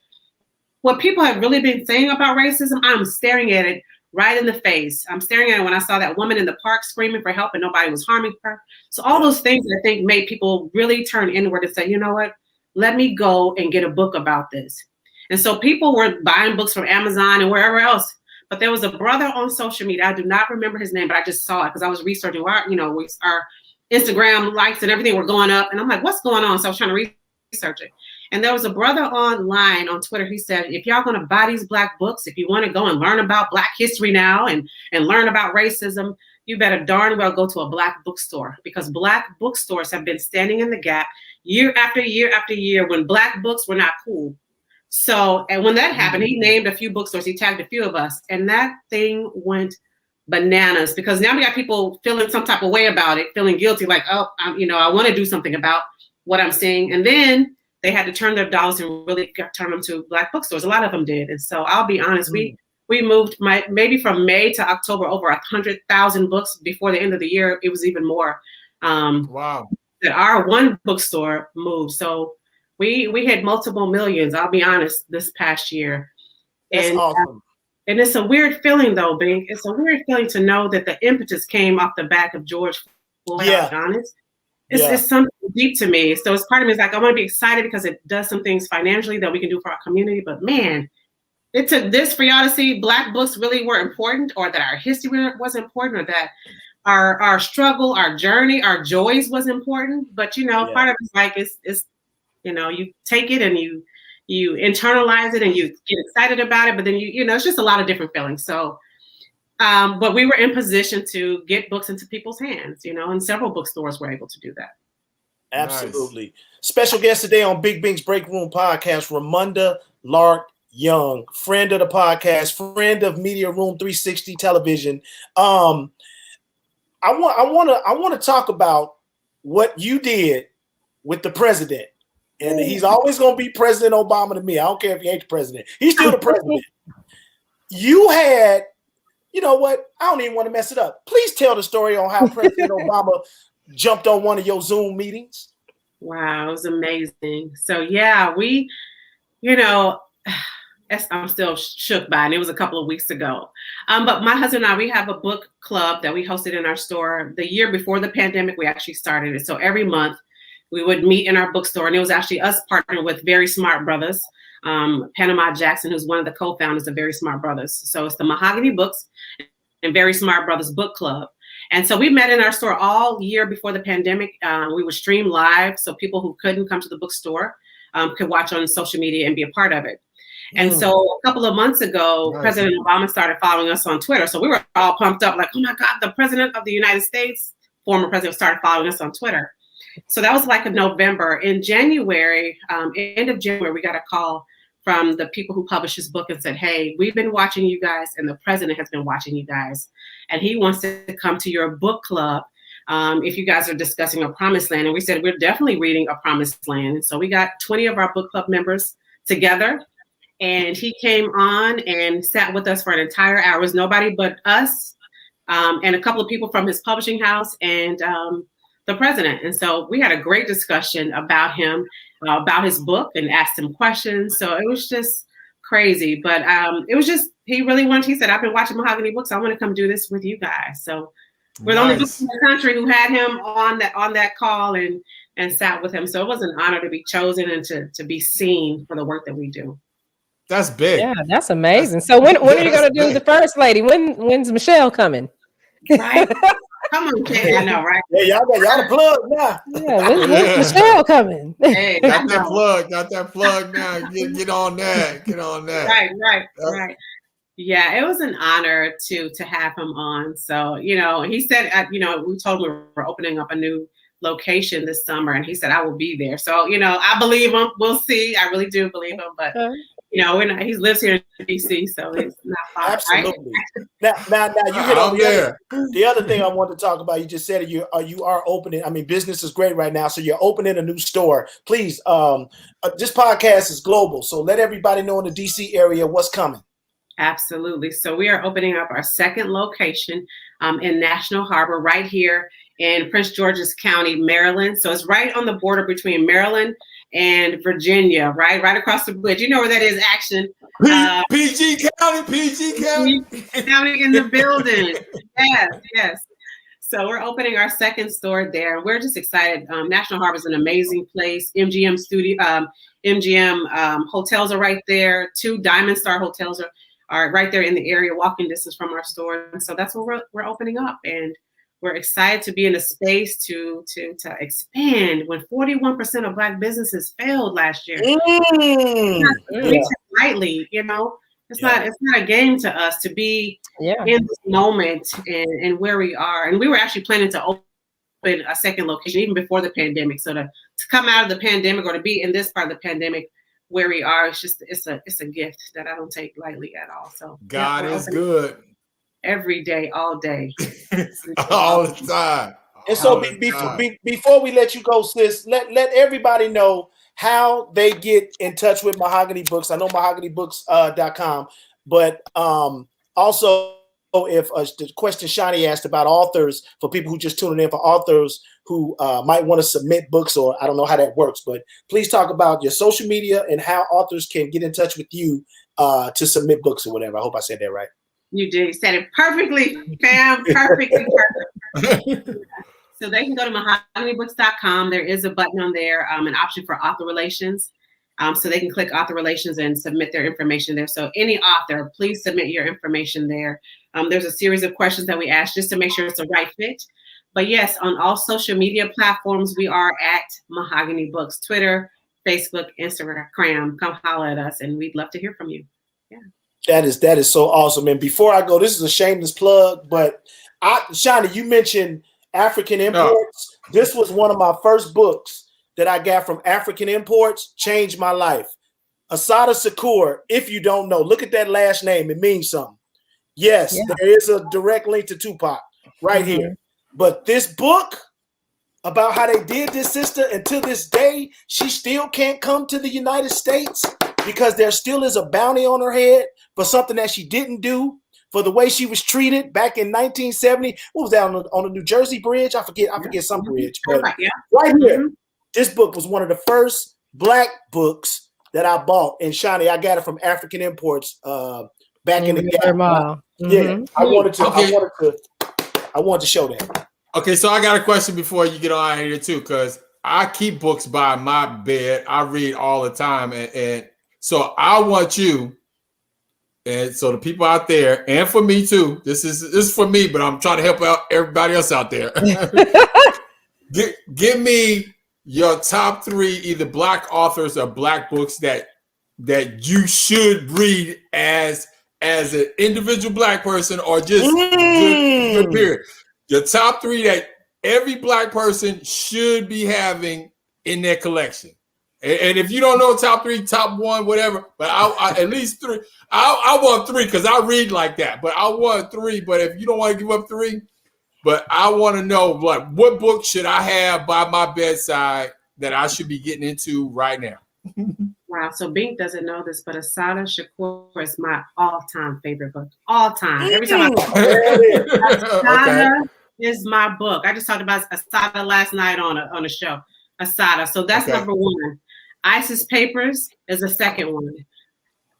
what people have really been saying about racism, I'm staring at it right in the face. I'm staring at it when I saw that woman in the park screaming for help and nobody was harming her. So all those things, I think, made people really turn inward and say, "You know what? Let me go and get a book about this." And so people were buying books from Amazon and wherever else. But there was a brother on social media. I do not remember his name, but I just saw it because I was researching our Instagram likes and everything were going up. And I'm like, what's going on? So I was trying to research it. And there was a brother online on Twitter. He said, if y'all going to buy these black books, if you want to go and learn about black history now and learn about racism, you better darn well go to a black bookstore, because black bookstores have been standing in the gap year after year after year when black books were not cool. So, and when that happened, he named a few bookstores, he tagged a few of us, and that thing went bananas, because now we got people feeling some type of way about it, feeling guilty, like, oh, I want to do something about what I'm seeing. And then they had to turn their dollars and really turn them to black bookstores. A lot of them did. And so I'll be honest, we moved maybe from May to October over 100,000 books. Before the end of the year, it was even more. Wow. That our one bookstore moved. So we had multiple millions, I'll be honest, this past year. That's awesome. And it's a weird feeling though, Bink. It's a weird feeling to know that the impetus came off the back of George Floyd, I'll be honest. It's something deep to me. So it's part of me is like, I want to be excited because it does some things financially that we can do for our community. But man, it took this for y'all to see black books really were important, or that our history was important, or that our struggle, our journey, our joys was important. But part of it's like it's you take it and you internalize it and you get excited about it, but then it's just a lot of different feelings. So but we were in position to get books into people's hands, and several bookstores were able to do that. Absolutely. Nice. Special guest today on Big Bink's Break Room podcast, Ramunda Lark Young, friend of the podcast, friend of Media Room 360 Television. I want to talk about what you did with the president. And he's always going to be President Obama to me. I don't care if he ain't the president. He's still the president. You had, you know what? I don't even want to mess it up. Please tell the story on how President Obama jumped on one of your Zoom meetings. Wow, it was amazing. So yeah, I'm still shook by it. And it was a couple of weeks ago. But my husband and I, we have a book club that we hosted in our store. The year before the pandemic, we actually started it. So every month we would meet in our bookstore, and it was actually us partnering with Very Smart Brothers, Panama Jackson, who's one of the co-founders of Very Smart Brothers. So it's the MahoganyBooks and Very Smart Brothers Book Club. And so we met in our store all year before the pandemic. We would stream live, so people who couldn't come to the bookstore could watch on social media and be a part of it. And so a couple of months ago, President Obama started following us on Twitter. So we were all pumped up, like, oh my God, the president of the United States, former president, started following us on Twitter. So that was like in November. In January, end of January, we got a call from the people who published his book and said, hey, we've been watching you guys, and the president has been watching you guys, and he wants to come to your book club if you guys are discussing A Promised Land. And we said, we're definitely reading A Promised Land. And so we got 20 of our book club members together, and he came on and sat with us for an entire hour. It was nobody but us and a couple of people from his publishing house and the president. And so we had a great discussion about him, about his book, and asked him questions. So it was just crazy. But it was just, he said, I've been watching MahoganyBooks. I want to come do this with you guys. So we're the only books in the country who had him on that call and sat with him. So it was an honor to be chosen and to be seen for the work that we do. That's big. Yeah, that's amazing. So when are you going to do the first lady? When's Michelle coming? Right? Come on, Kay. I know, right? Yeah, y'all the plug now. Yeah, when's Michelle coming? Hey, got that plug now. Get on that. Get on that. Right. Yeah, it was an honor to have him on. So, he said, we told him we're opening up a new location this summer, and he said, I will be there. So, I believe him. We'll see. I really do believe him, but he lives here in DC, so it's not far. Absolutely. Right? Now you hit on the other thing I want to talk about. You just said you are opening. I mean, business is great right now, so you're opening a new store. Please, this podcast is global, so let everybody know in the DC area what's coming. Absolutely. So we are opening up our second location in National Harbor, right here in Prince George's County, Maryland. So it's right on the border between Maryland and Virginia, right across the bridge. You know where that is, Action. PG County. County in the building. Yes. So we're opening our second store there. We're just excited. National Harbor is an amazing place. MGM hotels are right there. 2 Diamond Star hotels are right there in the area, walking distance from our store. And so that's what we're opening up. And we're excited to be in a space to expand when 41% of Black businesses failed last year. Lightly, it's not a game to us to be in this moment and where we are. And we were actually planning to open a second location even before the pandemic. So to come out of the pandemic or to be in this part of the pandemic where we are, it's a gift that I don't take lightly at all. So God is good. Every day, all day. All the time. And so before we let you go, sis, let everybody know how they get in touch with Mahogany Books. I know MahoganyBooks.com, but also if the question Shani asked about authors, for people who just tuning in, for authors who might want to submit books, or I don't know how that works, but please talk about your social media and how authors can get in touch with you to submit books or whatever. I hope I said that right. You did. You said it perfectly, fam. Perfect. So they can go to MahoganyBooks.com. There is a button on there, an option for author relations. So they can click author relations and submit their information there. So any author, please submit your information there. There's a series of questions that we ask just to make sure it's the right fit. But yes, on all social media platforms, we are at Mahogany Books, Twitter, Facebook, Instagram. Come holler at us, and we'd love to hear from you. Yeah. That is so awesome. And before I go, this is a shameless plug, but Shani, you mentioned African Imports. This was one of my first books that I got from African Imports. Changed my life. Assata Shakur, if you don't know, look at that last name. It means something. Yes, there is a direct link to Tupac right here. But this book about how they did this sister, and to this day, she still can't come to the United States because there still is a bounty on her head for something that she didn't do, for the way she was treated back in 1970. What was that, on the New Jersey bridge? I forget some bridge. But right here, this book was one of the first Black books that I bought. And Shani, I got it from African Imports back in the Gap. Yeah, I wanted to show that. Okay, so I got a question before you get on here too, because I keep books by my bed. I read all the time, and so I want you, and so the people out there, and for me too. This is for me, but I'm trying to help out everybody else out there. Give me your top 3 either Black authors or Black books that you should read as an individual Black person, or just good period. Your top 3 that every Black person should be having in their collection. And if you don't know top 3, top 1, whatever, but I at least 3. I want 3 because I read like that. But I want 3. But if you don't want to give up 3, but I want to know, like, what book should I have by my bedside that I should be getting into right now? Wow. So Bink doesn't know this, but Assata Shakur is my all-time favorite book. All time. Every time Assata is my book. I just talked about Assata last night on a show. Assata. So that's number 1. Isis Papers is the second one.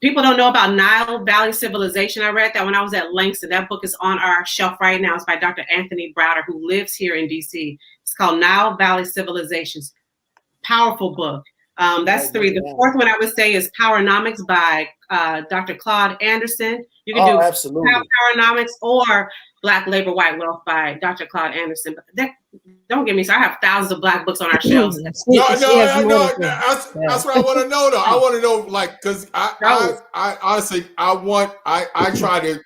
People don't know about Nile Valley Civilization. I read that when I was at Langston. That book is on our shelf right now. It's by Dr. Anthony Browder, who lives here in DC. It's called Nile Valley Civilizations. Powerful book. That's 3. The 4th one I would say is Powernomics by Dr. Claude Anderson. You can do Powernomics or Black Labor, White Wealth by Dr. Claude Anderson. But don't get me started. I have thousands of Black books on our shelves. That's what I want to know, though. I want to know, like, because I honestly, I try to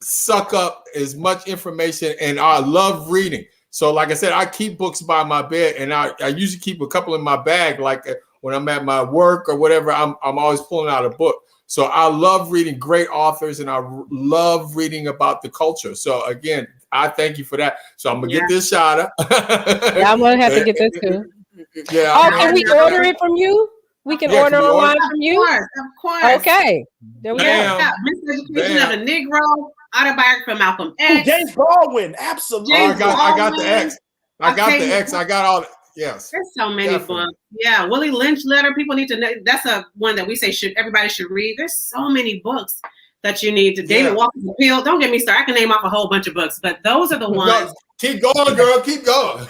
suck up as much information, and I love reading. So, like I said, I keep books by my bed, and I usually keep a couple in my bag. Like when I'm at my work or whatever, I'm always pulling out a book. So I love reading great authors, and I love reading about the culture. So again, I thank you for that. So I'm gonna get this shot up. I'm gonna have to get this too. Yeah. Oh, can we order it from you? We can order online from you. Of course. Okay. There we go. Miseducation of a Negro, autobiography of Malcolm X. James Baldwin, absolutely. I got the X. I got all. Yes. There's so many books. Yeah, Willie Lynch letter. People need to know. That's a one that we say everybody should read. There's so many books that you need to. David Walker's Appeal. Don't get me started. I can name off a whole bunch of books, but those are the ones. Keep going, girl. Keep going.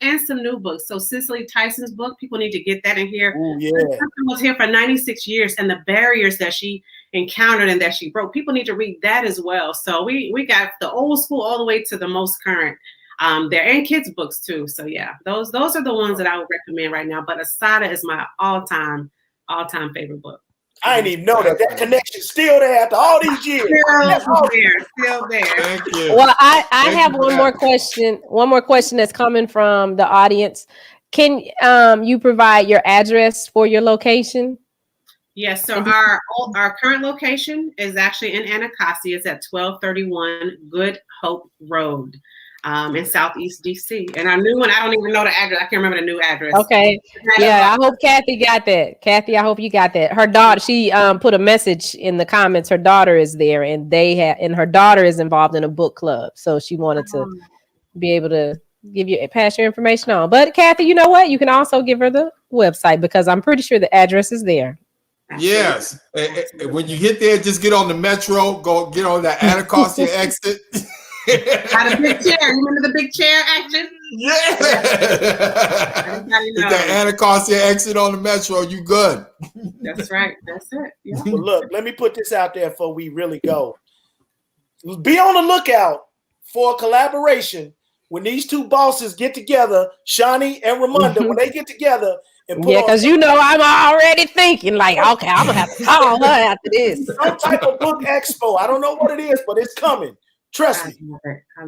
and some new books. So Cicely Tyson's book. People need to get that in here. Ooh, yeah. She was here for 96 years, and the barriers that she encountered and that she broke. People need to read that as well. So we got the old school all the way to the most current. There and kids books too. So yeah, those are the ones that I would recommend right now. But Asada is my all-time favorite book. I didn't even know that connection's still there after all these years. Still there. Thank you. Well, I have one more question. One more question that's coming from the audience. Can you provide your address for your location? Yes. So our current location is actually in Anacostia. It's at 1231 Good Hope Road. In Southeast DC. And our new one, I don't even know the address. I can't remember the new address. Okay. Yeah, I hope Kathy got that. Kathy, I hope you got that. Her daughter, she put a message in the comments. Her daughter is there, and her daughter is involved in a book club. So she wanted to be able to pass your information on. But Kathy, you know what? You can also give her the website, because I'm pretty sure the address is there. Yes. When you get there, just get on the metro, go get on that Anacostia exit. Got a big chair. You remember the big chair action? Yeah. Get that Anacostia exit on the metro. You good? That's right. That's it. Yeah. Well, look, let me put this out there before we really go. Be on the lookout for a collaboration when these two bosses get together, Shani and Ramunda, when they get together. Because I'm already thinking like, okay, I'm gonna have to call her after this. Some type of book expo. I don't know what it is, but it's coming. Trust me.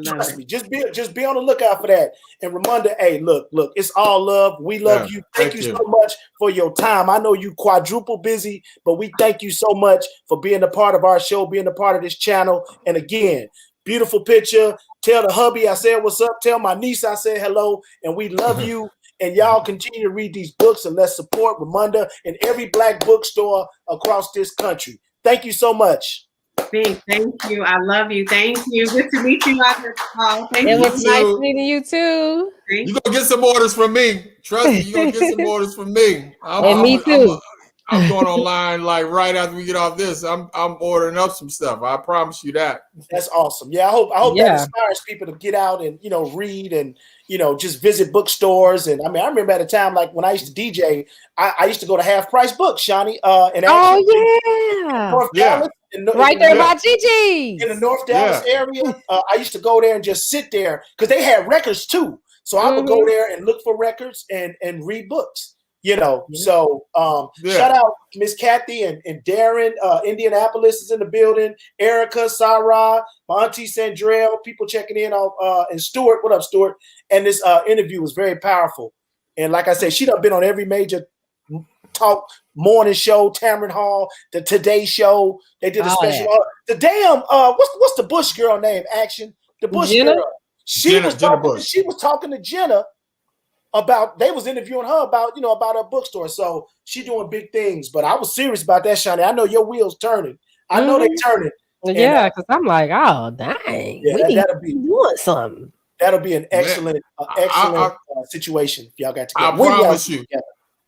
Trust me. Just be on the lookout for that. And Ramunda, hey, look, it's all love. We love you. Thank you so much for your time. I know you quadruple busy, but we thank you so much for being a part of our show, being a part of this channel. And again, beautiful picture. Tell the hubby I said what's up. Tell my niece I said hello. And we love you. And y'all continue to read these books, and let's support Ramunda in every Black bookstore across this country. Thank you so much. Thank you. I love you. Thank you. Good to meet you. It was nice meeting you too. You're going to get some orders from me. Trust me, you're going to get some orders from me. Me too. I'm going online like right after we get off this. I'm ordering up some stuff. I promise you that. That's awesome. Yeah, I hope that inspires people to get out and read and just visit bookstores. And I remember at a time like when I used to DJ, I used to go to Half Price Books, Shani. North Dallas, right there by Gigi in the North Dallas area. I used to go there and just sit there because they had records too. So I would go there and look for records and read books. So shout out Miss Kathy and Darren. Indianapolis is in the building. Erica, Sarah, my auntie Sandrell, people checking in on and Stuart. What up, Stuart? And this interview was very powerful. And like I said, she done been on every major talk morning show, Tamron Hall, the Today Show. They did a special. The damn what's the Bush girl name? Action. The Bush girl. She was talking to Jenna. They was interviewing her about her bookstore. So she doing big things. But I was serious about that, Shani. I know your wheels turning. I know they turning. Yeah, because I'm like, oh dang, that'll be doing something. That'll be an excellent situation if y'all got to get.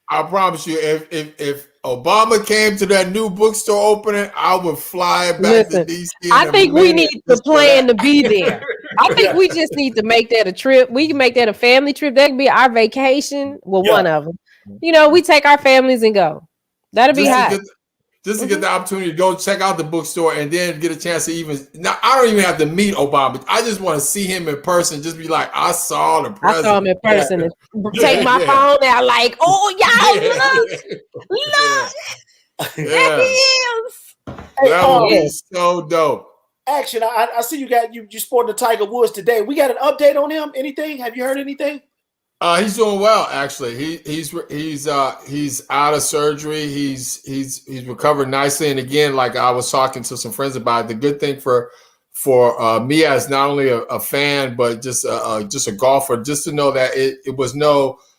I promise you, if Obama came to that new bookstore opening, I would fly back to DC. I think we need to plan to be there. I think we just need to make that a trip. We can make that a family trip. That could be our vacation. Well, one of them. We take our families and go. That'll be hot. just to get the opportunity to go check out the bookstore and then get a chance to even. Now, I don't even have to meet Obama. I just want to see him in person. Just be like, I saw the president. I saw him in person. And take my phone out, like, oh y'all look. There he is. That would be so dope. Action. I see you sporting the Tiger Woods today. We got an update on him. Anything? Have you heard anything? He's doing well, actually. He's out of surgery. He's recovered nicely. And again, like I was talking to some friends about it, the good thing for me as not only a fan but just a golfer, just to know that it was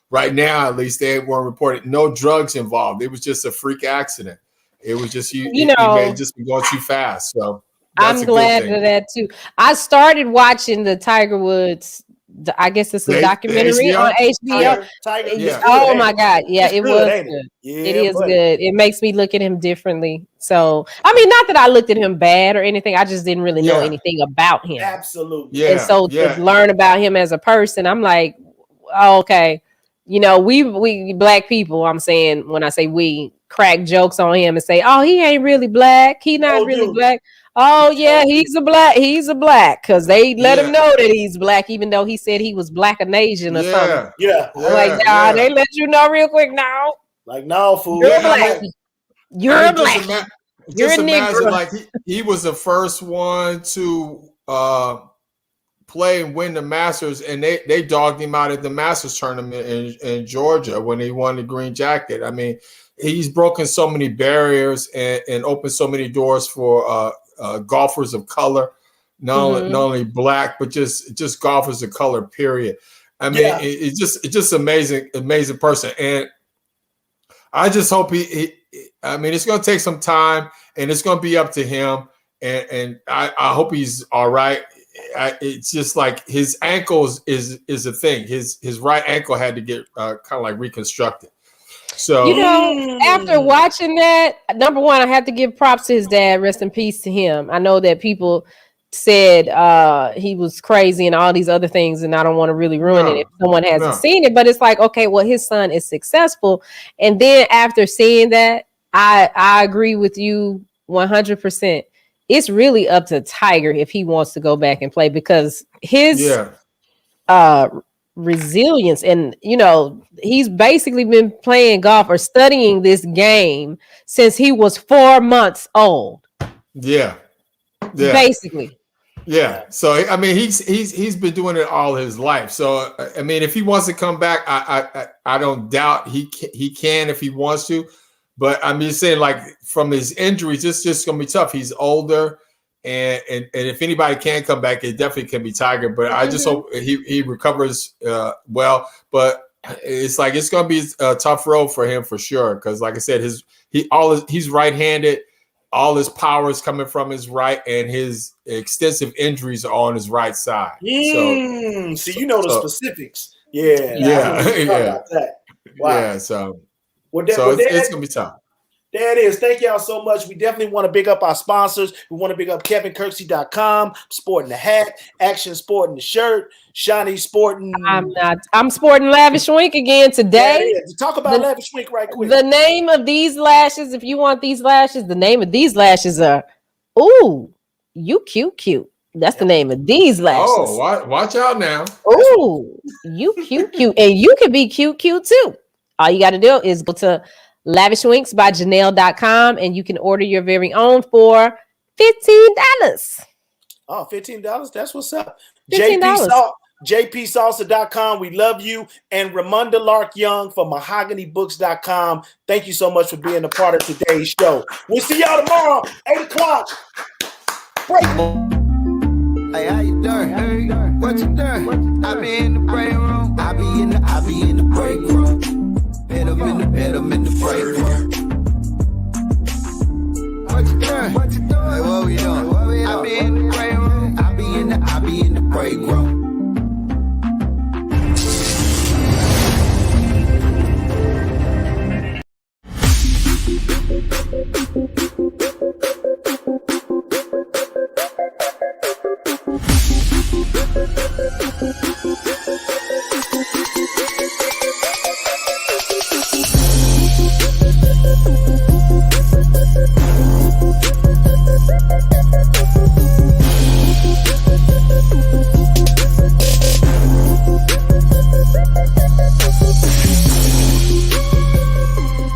right now at least they weren't reported no drugs involved. It was just a freak accident. It was just you may have just been going too fast. So I'm glad of that too. I started watching the Tiger Woods. I guess it's a documentary on HBO. Tiger, oh my God. Yeah, it was good. Good. Yeah, it is good. It makes me look at him differently. So, I mean, not that I looked at him bad or anything. I just didn't really know anything about him. Absolutely. Yeah. And so to learn about him as a person, I'm like, oh, okay. You know, we black people, I'm saying, when I say we, crack jokes on him and say, oh, he ain't really black. He not really black. Oh yeah, he's a black, because they let him know that he's black, even though he said he was black and Asian or something. Like, nah, they let you know real quick now. Like, no, fool. You're black. You're black. You're a Negro. Like he was the first one to play and win the Masters, and they dogged him out at the Masters tournament in Georgia when he won the green jacket. I mean, he's broken so many barriers and opened so many doors for golfers of color, not only black, but just golfers of color, period. I mean, it's just amazing person. And I just hope I mean, it's going to take some time and it's going to be up to him. And I hope he's all right. It's just like his ankles is a thing. His right ankle had to get kind of like reconstructed. So, you know, after watching that, number one, I have to give props to his dad. Rest in peace to him. I know that people said he was crazy and all these other things, and I don't want to really ruin it if someone hasn't seen it. But it's like, okay, well, his son is successful. And then after seeing that, I agree with you 100%. It's really up to Tiger if he wants to go back and play, because his resilience, and you know, he's basically been playing golf or studying this game since he was 4 months old. Basically. So I mean, he's been doing it all his life. So I mean, if he wants to come back, I don't doubt he can if he wants to. But I'm just saying, like, from his injuries, it's just gonna be tough. He's older. And if anybody can come back, it definitely can be Tiger. But I just hope he recovers well. But it's like it's gonna be a tough road for him for sure. Because like I said, he's right-handed. All his power is coming from his right, and his extensive injuries are on his right side. So you know the specifics. Yeah. Wow. Yeah. So it's gonna be tough. There it is. Thank y'all so much. We definitely want to big up our sponsors. We want to big up KevinKirksey.com, sporting the hat, Action sporting the shirt, Shani sporting. I'm sporting Lavish Wink again today. Talk about Lavish Wink right quick. The name of these lashes, if you want these lashes, the name of these lashes are, ooh, you cute. That's the name of these lashes. Oh, watch out now. Ooh, you cute. And you can be cute too. All you got to do is go to lavishwinks.janelle.com and you can order your very own for $15. Oh, $15. That's what's up. $15. JPSalsa.com. We love you. And Ramunda Lark Young for MahoganyBooks.com. Thank you so much for being a part of today's show. We'll see y'all tomorrow, 8 o'clock. Break. Hey, how you doing? Hey, what you doing? I be in the break room. I be in the break room. Hit 'em in the break room. What you doing? Hey, what we doing? I be in the break room. I be in the break room.